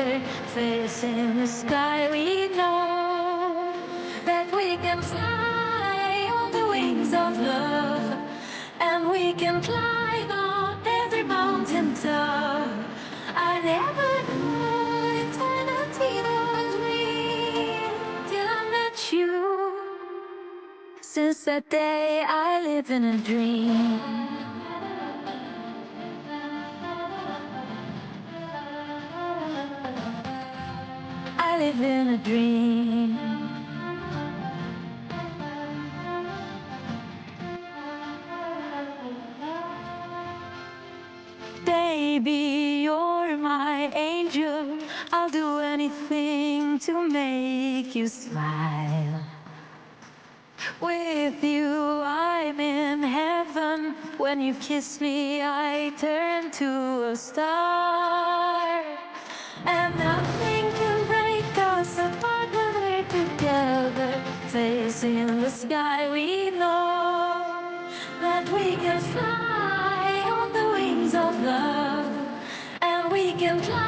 together, facing the sky. We know that we can fly on the wings of love, and we can climb on every mountain top. I never knew eternity was real till I met you. Since that day I live in a dream. I live in a dream. Baby, you're my angel. I'll do anything to make you smile. With you I'm in heaven. When you kiss me I turn to a star. And nothing can break us apart when we're together, facing the sky. We know that we can fly on the wings of love, and we can fly